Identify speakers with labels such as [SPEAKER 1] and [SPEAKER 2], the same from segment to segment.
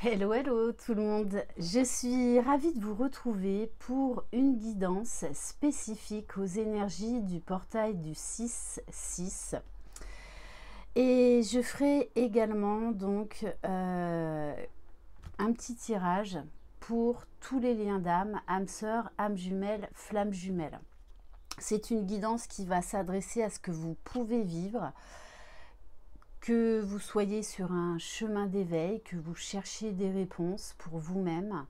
[SPEAKER 1] Hello, hello tout le monde. Je suis ravie de vous retrouver pour une guidance spécifique aux énergies du portail du 6-6. Et je ferai également donc un petit tirage pour tous les liens d'âme, âme sœur, âme jumelle, flamme jumelle. C'est une guidance qui va s'adresser à ce que vous pouvez vivre, que vous soyez sur un chemin d'éveil, que vous cherchiez des réponses pour vous-même,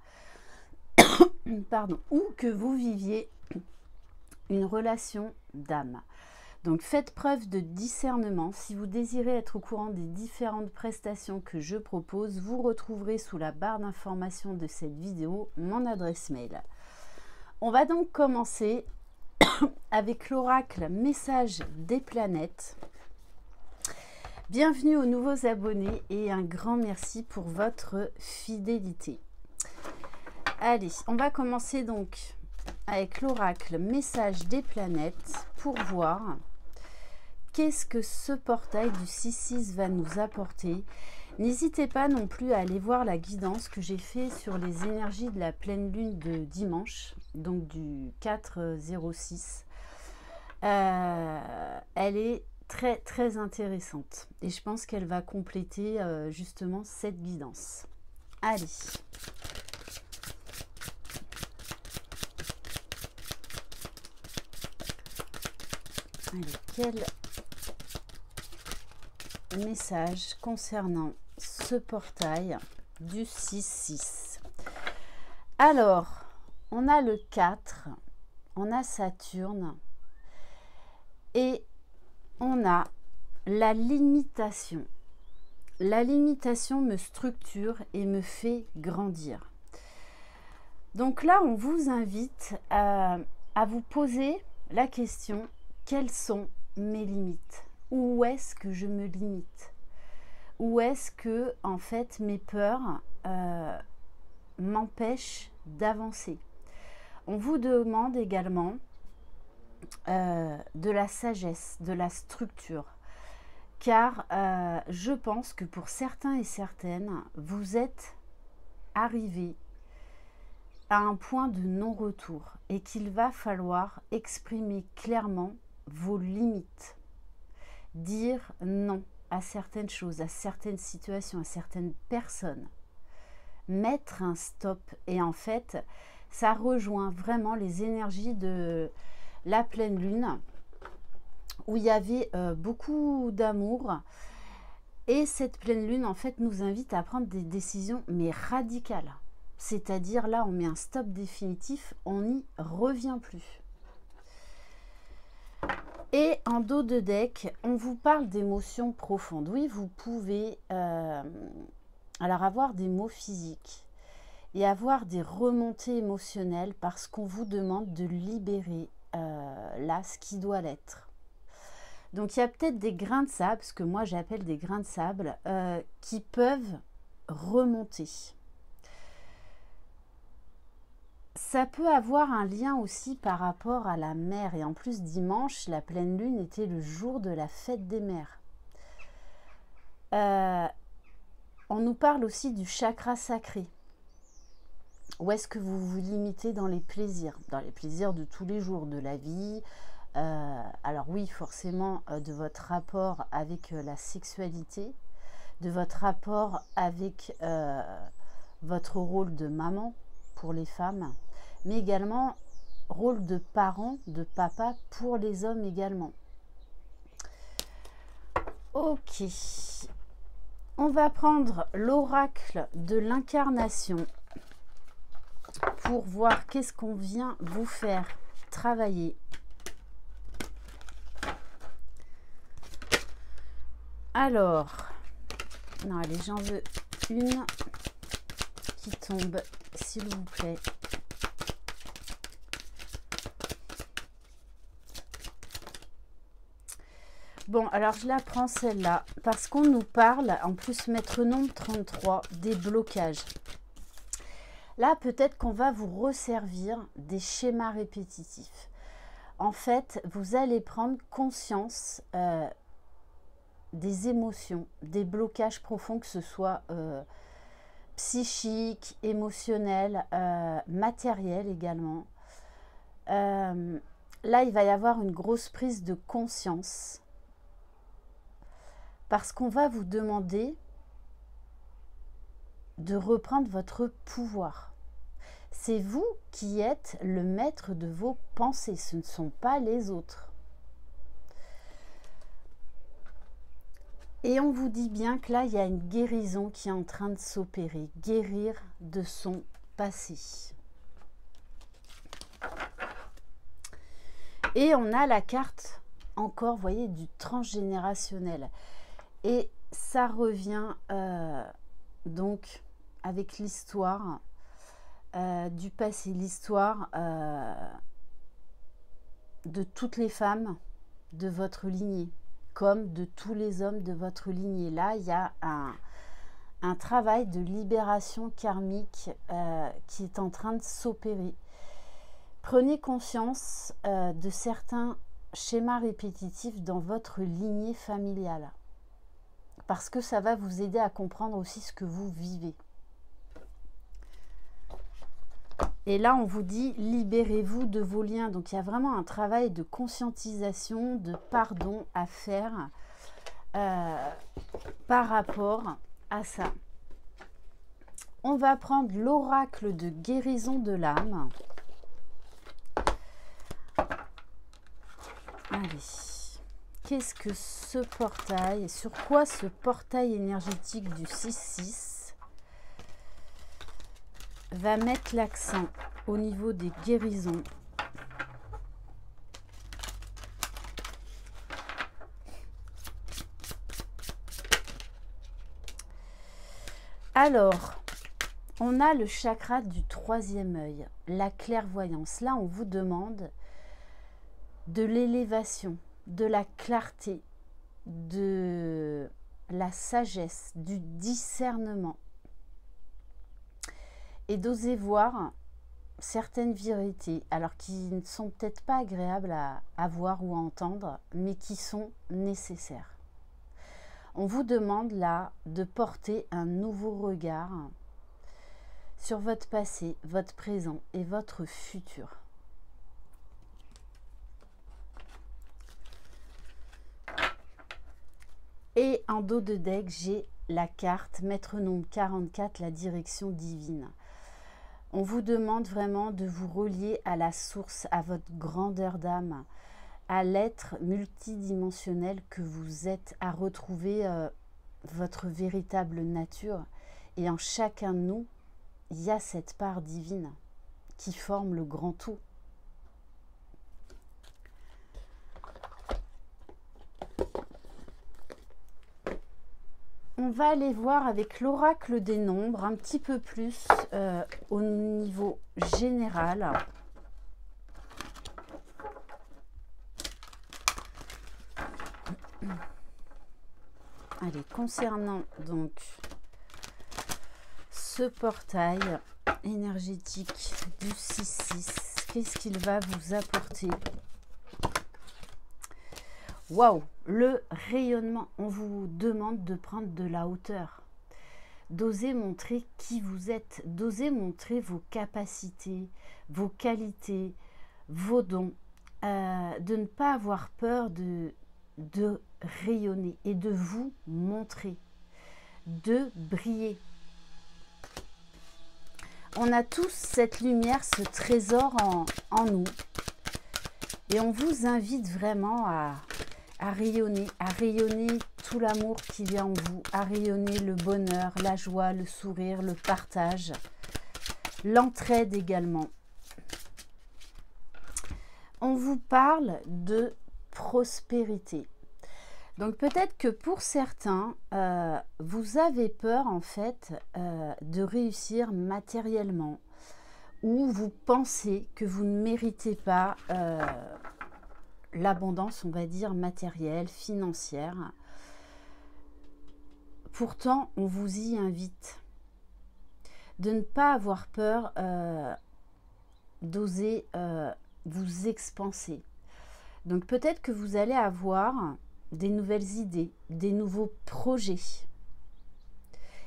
[SPEAKER 1] pardon, ou que vous viviez une relation d'âme. Donc faites preuve de discernement. Si vous désirez être au courant des différentes prestations que je propose, vous retrouverez sous la barre d'information de cette vidéo mon adresse mail. On va donc commencer avec l'oracle message des planètes. Bienvenue aux nouveaux abonnés et un grand merci pour votre fidélité. Allez, on va commencer donc avec l'oracle message des planètes pour voir qu'est-ce que ce portail du 6-6 va nous apporter. N'hésitez pas non plus à aller voir la guidance que j'ai fait sur les énergies de la pleine lune de dimanche, donc du 4-06. Elle est très intéressante et je pense qu'elle va compléter justement cette guidance. Allez. Allez, quel message concernant ce portail du 6-6? Alors, on a le 4, on a Saturne et on a la limitation. La limitation me structure et me fait grandir. Donc là, on vous invite à vous poser la question: quelles sont mes limites? Où est-ce que je me limite? Où est-ce que, en fait, mes peurs m'empêchent d'avancer? On vous demande également de la sagesse, de la structure. Car je pense que pour certains et certaines, vous êtes arrivés à un point de non-retour et qu'il va falloir exprimer clairement vos limites. Dire non à certaines choses, à certaines situations, à certaines personnes. Mettre un stop. Et en fait, ça rejoint vraiment les énergies de la pleine lune, où il y avait beaucoup d'amour. Et cette pleine lune, en fait, nous invite à prendre des décisions, mais radicales. C'est-à-dire, là, on met un stop définitif, on n'y revient plus. Et en dos de deck, on vous parle d'émotions profondes. Oui, vous pouvez alors avoir des maux physiques et avoir des remontées émotionnelles parce qu'on vous demande de libérer là ce qui doit l'être. Donc il y a peut-être des grains de sable, ce que moi j'appelle des grains de sable, qui peuvent remonter. Ça peut avoir un lien aussi par rapport à la mer. Et en plus, dimanche, la pleine lune était le jour de la fête des mers. On nous parle aussi du chakra sacré. Où est-ce que vous vous limitez dans les plaisirs de tous les jours, de la vie. Alors oui, forcément, de votre rapport avec la sexualité, de votre rapport avec votre rôle de maman pour les femmes, mais également rôle de parent, de papa pour les hommes également. Ok, on va prendre l'oracle de l'incarnation pour voir qu'est-ce qu'on vient vous faire travailler. Alors, non, allez, j'en veux une qui tombe, s'il vous plaît. Bon, alors je la prends celle-là, parce qu'on nous parle, en plus maître nombre 33, des blocages. Là, peut-être qu'on va vous resservir des schémas répétitifs. En fait, vous allez prendre conscience des émotions, des blocages profonds, que ce soit psychique, émotionnel, matériel également. Là, il va y avoir une grosse prise de conscience parce qu'on va vous demander de reprendre votre pouvoir. C'est vous qui êtes le maître de vos pensées, ce ne sont pas les autres. Et on vous dit bien que là, il y a une guérison qui est en train de s'opérer, guérir de son passé. Et on a la carte, encore, vous voyez, du transgénérationnel. Et ça revient donc avec l'histoire du passé, l'histoire de toutes les femmes de votre lignée, comme de tous les hommes de votre lignée. Là, il y a un travail de libération karmique qui est en train de s'opérer. Prenez conscience de certains schémas répétitifs dans votre lignée familiale, parce que ça va vous aider à comprendre aussi ce que vous vivez. Et là, on vous dit, libérez-vous de vos liens. Donc, il y a vraiment un travail de conscientisation, de pardon à faire par rapport à ça. On va prendre l'oracle de guérison de l'âme. Allez, qu'est-ce que ce portail et sur quoi ce portail énergétique du 6-6 va mettre l'accent au niveau des guérisons? Alors, on a le chakra du 3e œil, la clairvoyance. Là, on vous demande de l'élévation, de la clarté, de la sagesse, du discernement. Et d'oser voir certaines vérités, alors qui ne sont peut-être pas agréables à voir ou à entendre, mais qui sont nécessaires. On vous demande là de porter un nouveau regard sur votre passé, votre présent et votre futur. Et en dos de deck, j'ai la carte Maître Nombre 44, la direction divine. On vous demande vraiment de vous relier à la source, à votre grandeur d'âme, à l'être multidimensionnel que vous êtes, à retrouver votre véritable nature. Et en chacun de nous, il y a cette part divine qui forme le grand tout. On va aller voir avec l'oracle des nombres un petit peu plus au niveau général. Allez, concernant donc ce portail énergétique du 6-6, qu'est-ce qu'il va vous apporter? Waouh, le rayonnement. On vous demande de prendre de la hauteur, d'oser montrer qui vous êtes, d'oser montrer vos capacités, vos qualités, vos dons, de ne pas avoir peur de rayonner et de vous montrer, de briller. On a tous cette lumière, ce trésor en nous, et on vous invite vraiment à rayonner tout l'amour qui vient en vous, à rayonner le bonheur, la joie, le sourire, le partage, l'entraide également. On vous parle de prospérité. Donc peut-être que pour certains, vous avez peur en fait de réussir matériellement, ou vous pensez que vous ne méritez pas l'abondance, on va dire, matérielle, financière. Pourtant, on vous y invite. De ne pas avoir peur d'oser vous expanser. Donc peut-être que vous allez avoir des nouvelles idées, des nouveaux projets.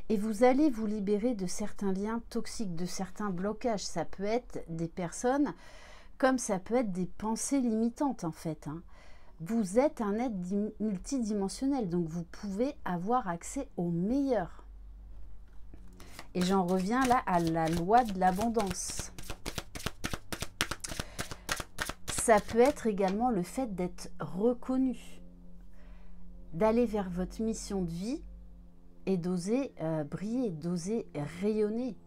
[SPEAKER 1] Et vous allez vous libérer de certains liens toxiques, de certains blocages. Ça peut être des personnes, comme ça peut être des pensées limitantes en fait, hein. Vous êtes un être multidimensionnel, donc vous pouvez avoir accès au meilleur. Et j'en reviens là à la loi de l'abondance. Ça peut être également le fait d'être reconnu, d'aller vers votre mission de vie et d'oser briller, d'oser rayonner.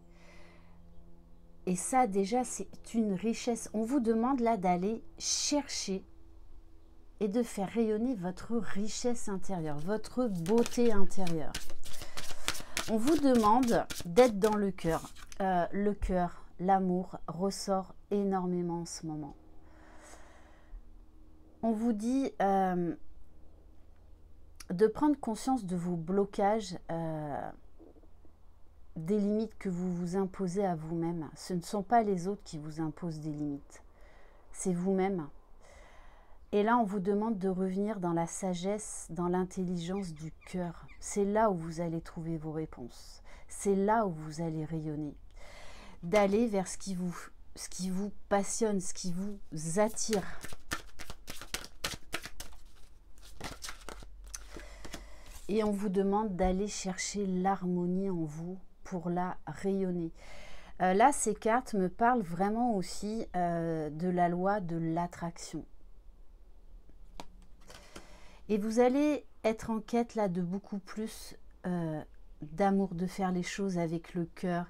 [SPEAKER 1] Et ça déjà c'est une richesse. On vous demande là d'aller chercher et de faire rayonner votre richesse intérieure, votre beauté intérieure. On vous demande d'être dans le cœur. Le cœur, l'amour ressort énormément en ce moment. On vous dit de prendre conscience de vos blocages, des limites que vous vous imposez à vous-même. Ce ne sont pas les autres qui vous imposent des limites, c'est vous-même. Et là, on vous demande de revenir dans la sagesse, dans l'intelligence du cœur. C'est là où vous allez trouver vos réponses. C'est là où vous allez rayonner. D'aller vers ce qui vous passionne, ce qui vous attire. Et on vous demande d'aller chercher l'harmonie en vous pour la rayonner. Là, ces cartes me parlent vraiment aussi de la loi de l'attraction. Et vous allez être en quête là de beaucoup plus d'amour, de faire les choses avec le cœur,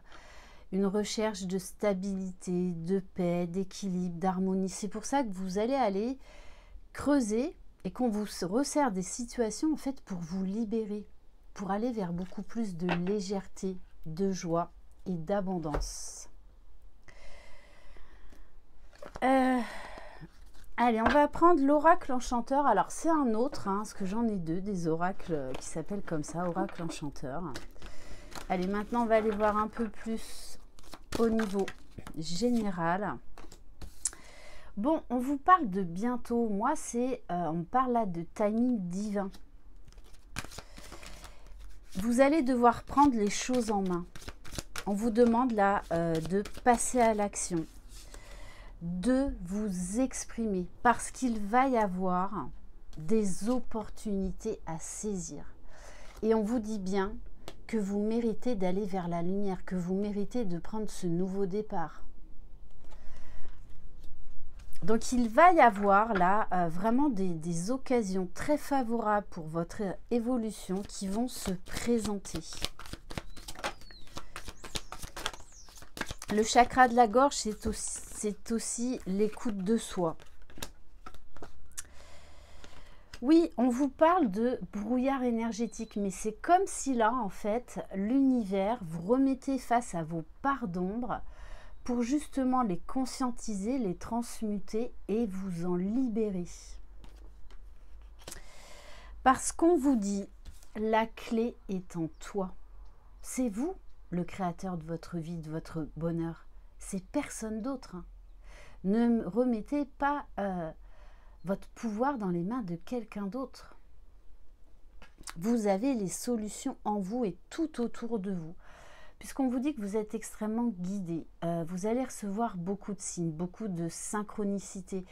[SPEAKER 1] une recherche de stabilité, de paix, d'équilibre, d'harmonie. C'est pour ça que vous allez aller creuser et qu'on vous resserre des situations en fait pour vous libérer, pour aller vers beaucoup plus de légèreté, de joie et d'abondance. Allez, on va prendre l'oracle enchanteur. Alors, c'est un autre, hein, parce que j'en ai deux, des oracles qui s'appellent comme ça, oracle enchanteur. Allez, maintenant, on va aller voir un peu plus au niveau général. Bon, on vous parle de bientôt. Moi, on me parle là de timing divin. Vous allez devoir prendre les choses en main. On vous demande là de passer à l'action, de vous exprimer, parce qu'il va y avoir des opportunités à saisir. Et on vous dit bien que vous méritez d'aller vers la lumière, que vous méritez de prendre ce nouveau départ. Donc il va y avoir là vraiment des occasions très favorables pour votre évolution qui vont se présenter. Le chakra de la gorge, c'est aussi l'écoute de soi. Oui, on vous parle de brouillard énergétique, mais c'est comme si là, en fait, l'univers vous remettez face à vos parts d'ombre pour justement les conscientiser, les transmuter et vous en libérer. Parce qu'on vous dit, la clé est en toi. C'est vous le créateur de votre vie, de votre bonheur. C'est personne d'autre, hein. Ne remettez pas votre pouvoir dans les mains de quelqu'un d'autre. Vous avez les solutions en vous et tout autour de vous. Puisqu'on vous dit que vous êtes extrêmement guidé, vous allez recevoir beaucoup de signes, beaucoup de synchronicité,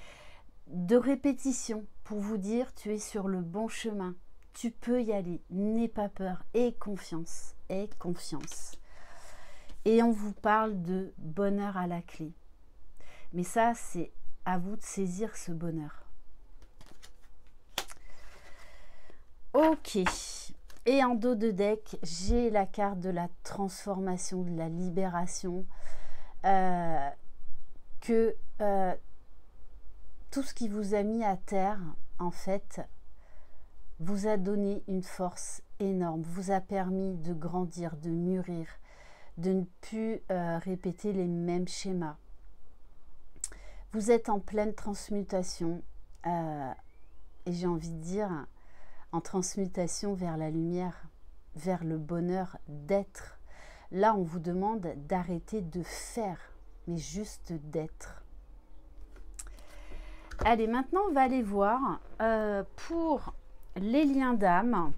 [SPEAKER 1] de répétition pour vous dire tu es sur le bon chemin, tu peux y aller, n'aie pas peur, aie confiance, aie confiance. Et on vous parle de bonheur à la clé. Mais ça, c'est à vous de saisir ce bonheur. Ok. Et en dos de deck, j'ai la carte de la transformation, de la libération. Que tout ce qui vous a mis à terre, en fait, vous a donné une force énorme. Vous a permis de grandir, de mûrir, de ne plus répéter les mêmes schémas. Vous êtes en pleine transmutation et j'ai envie de dire en transmutation vers la lumière, vers le bonheur d'être. Là, on vous demande d'arrêter de faire, mais juste d'être. Allez, maintenant, on va aller voir pour les liens d'âme.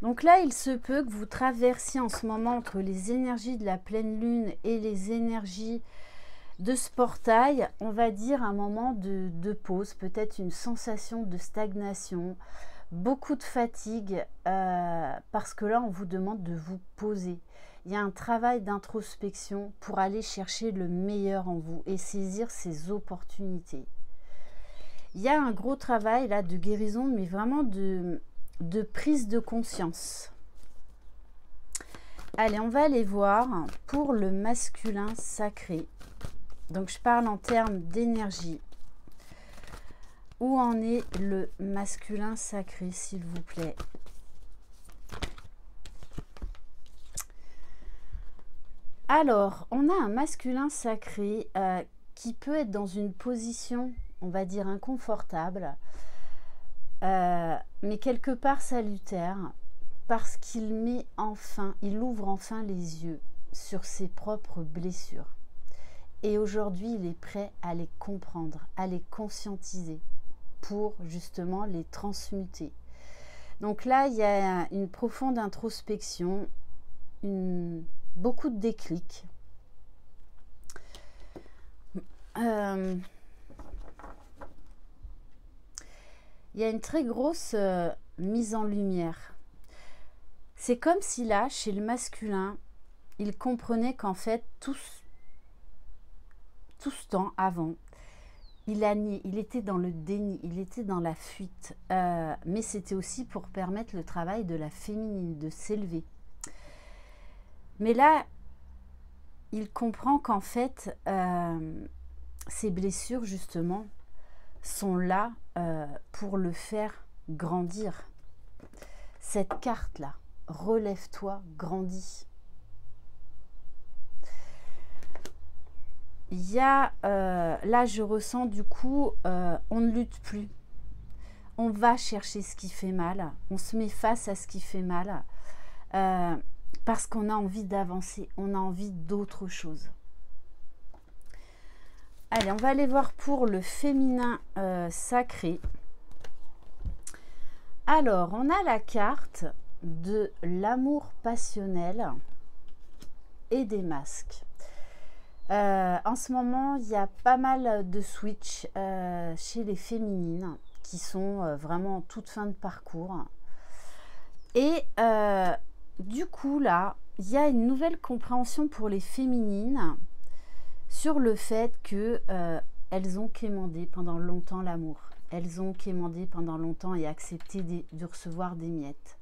[SPEAKER 1] Donc là, il se peut que vous traversiez en ce moment entre les énergies de la pleine lune et les énergies de ce portail, on va dire un moment de pause, peut-être une sensation de stagnation, beaucoup de fatigue, parce que là, on vous demande de vous poser. Il y a un travail d'introspection pour aller chercher le meilleur en vous et saisir ces opportunités. Il y a un gros travail là de guérison, mais vraiment de prise de conscience. Allez, on va aller voir pour le masculin sacré. Donc, je parle en termes d'énergie. Où en est le masculin sacré, s'il vous plaît? Alors, on a un masculin sacré qui peut être dans une position, on va dire, inconfortable, mais quelque part salutaire, parce qu'il met enfin, il ouvre enfin les yeux sur ses propres blessures. Et aujourd'hui, il est prêt à les comprendre, à les conscientiser pour justement les transmuter. Donc là, il y a une profonde introspection, beaucoup de déclics. Il y a une très grosse mise en lumière. C'est comme si là, chez le masculin, il comprenait qu'en fait, tout ce temps avant, il a nié, il était dans le déni, il était dans la fuite. Mais c'était aussi pour permettre le travail de la féminine, de s'élever. Mais là, il comprend qu'en fait, ces blessures, justement, sont là pour le faire grandir. Cette carte-là, relève-toi, grandis. Il y a, là je ressens du coup, on ne lutte plus. On va chercher ce qui fait mal, on se met face à ce qui fait mal, parce qu'on a envie d'avancer, on a envie d'autre chose. Allez, on va aller voir pour le féminin sacré. Alors, on a la carte de l'amour passionnel et des masques. En ce moment, il y a pas mal de switch chez les féminines qui sont vraiment en toute fin de parcours. Et du coup, là, il y a une nouvelle compréhension pour les féminines sur le fait que elles ont quémandé pendant longtemps l'amour. Elles ont quémandé pendant longtemps et accepté de recevoir des miettes.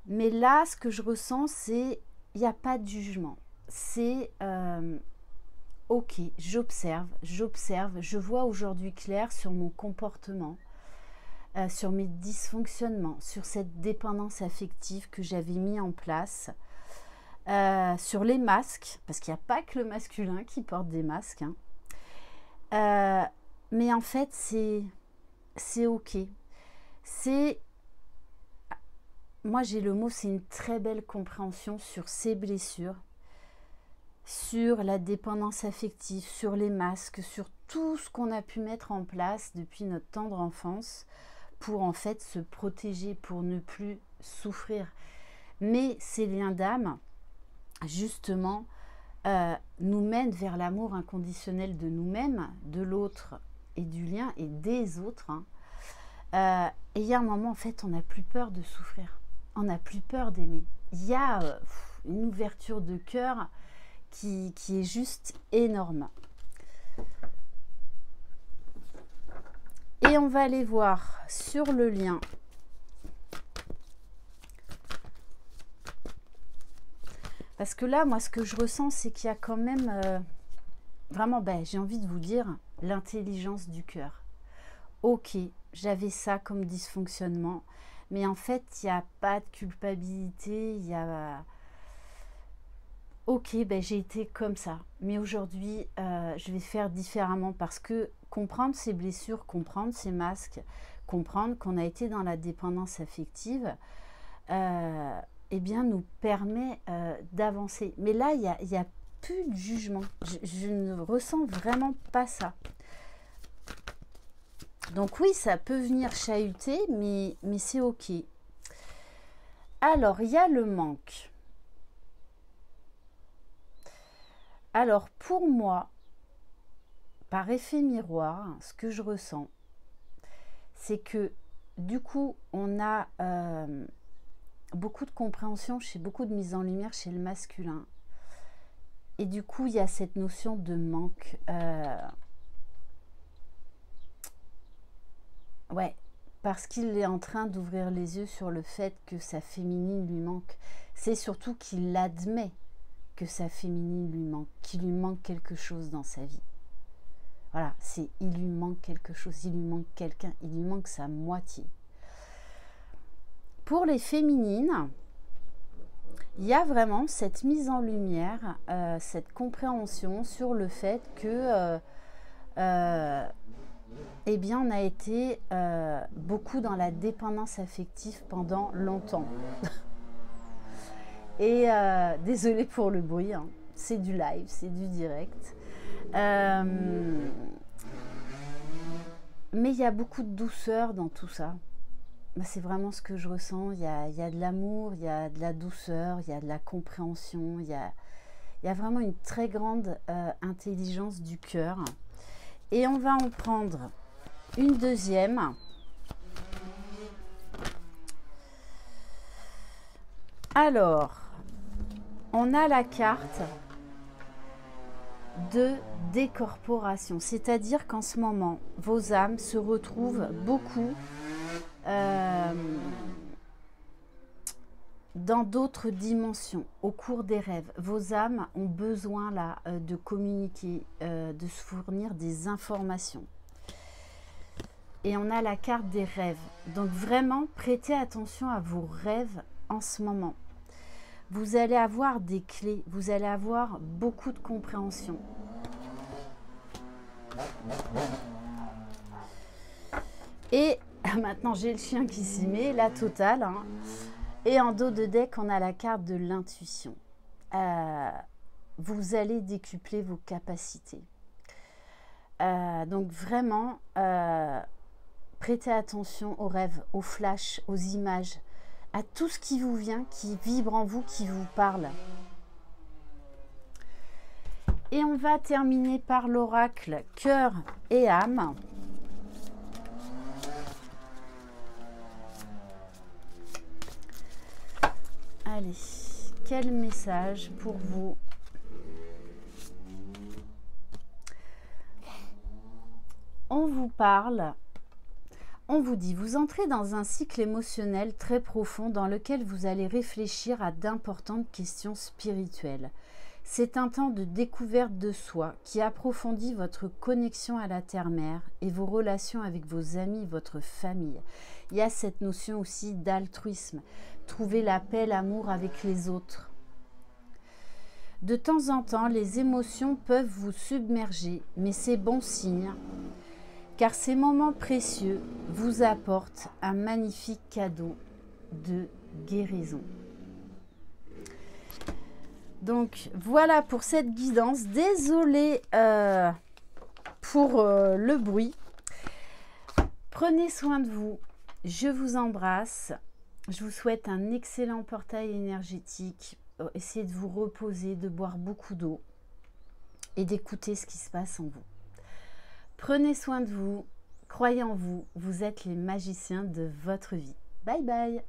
[SPEAKER 1] Mais là, ce que je ressens, c'est il n'y a pas de jugement. C'est ok, j'observe, je vois aujourd'hui clair sur mon comportement, sur mes dysfonctionnements, sur cette dépendance affective que j'avais mis en place, sur les masques, parce qu'il n'y a pas que le masculin qui porte des masques, hein. Mais en fait, c'est ok. Moi j'ai le mot, c'est une très belle compréhension sur ces blessures, sur la dépendance affective, sur les masques, sur tout ce qu'on a pu mettre en place depuis notre tendre enfance pour en fait se protéger, pour ne plus souffrir. Mais ces liens d'âme, justement, nous mènent vers l'amour inconditionnel de nous-mêmes, de l'autre et du lien et des autres. Hein. Et il y a un moment, en fait, on n'a plus peur de souffrir. On n'a plus peur d'aimer. Il y a une ouverture de cœur qui est juste énorme. Et on va aller voir sur le lien. Parce que là, moi, ce que je ressens, c'est qu'il y a quand même, vraiment, j'ai envie de vous dire, l'intelligence du cœur. Ok, j'avais ça comme dysfonctionnement, mais en fait, il n'y a pas de culpabilité, il y a... Ok, j'ai été comme ça, mais aujourd'hui, je vais faire différemment parce que comprendre ces blessures, comprendre ces masques, comprendre qu'on a été dans la dépendance affective, eh bien, nous permet d'avancer. Mais là, il y a plus de jugement. Je ne ressens vraiment pas ça. Donc oui, ça peut venir chahuter, mais c'est ok. Alors, il y a le manque. Alors, pour moi, par effet miroir, ce que je ressens, c'est que du coup, on a beaucoup de compréhension, beaucoup de mise en lumière chez le masculin. Et du coup, il y a cette notion de manque. Ouais, parce qu'il est en train d'ouvrir les yeux sur le fait que sa féminine lui manque. C'est surtout qu'il admet que sa féminine lui manque, qu'il lui manque quelque chose dans sa vie. Voilà, il lui manque quelque chose, il lui manque quelqu'un, il lui manque sa moitié. Pour les féminines, il y a vraiment cette mise en lumière, cette compréhension sur le fait que eh bien, on a été beaucoup dans la dépendance affective pendant longtemps. Et désolée pour le bruit, hein, c'est du live, c'est du direct. Mais il y a beaucoup de douceur dans tout ça. C'est vraiment ce que je ressens. Il y a de l'amour, il y a de la douceur, il y a de la compréhension, il y a vraiment une très grande intelligence du cœur. Et on va en prendre une deuxième. Alors, on a la carte de décorporation, c'est-à-dire qu'en ce moment, vos âmes se retrouvent beaucoup dans d'autres dimensions, au cours des rêves. Vos âmes ont besoin là de communiquer, de se fournir des informations. Et on a la carte des rêves. Donc vraiment, prêtez attention à vos rêves en ce moment. Vous allez avoir des clés, vous allez avoir beaucoup de compréhension. Et maintenant, j'ai le chien qui s'y met, la totale. Hein. Et en dos de deck, on a la carte de l'intuition. Vous allez décupler vos capacités. Donc vraiment, prêtez attention aux rêves, aux flashs, aux images, à tout ce qui vous vient, qui vibre en vous, qui vous parle. Et on va terminer par l'oracle cœur et âme. Allez, quel message pour vous? On vous parle, on vous dit, vous entrez dans un cycle émotionnel très profond dans lequel vous allez réfléchir à d'importantes questions spirituelles. C'est un temps de découverte de soi qui approfondit votre connexion à la terre-mère et vos relations avec vos amis, votre famille. Il y a cette notion aussi d'altruisme, trouver la paix, l'amour avec les autres. De temps en temps, les émotions peuvent vous submerger, mais c'est bon signe, car ces moments précieux vous apportent un magnifique cadeau de guérison. Donc voilà pour cette guidance. Désolée pour le bruit. Prenez soin de vous. Je vous embrasse. Je vous souhaite un excellent portail énergétique. Essayez de vous reposer, de boire beaucoup d'eau et d'écouter ce qui se passe en vous. Prenez soin de vous. Croyez en vous. Vous êtes les magiciens de votre vie. Bye bye.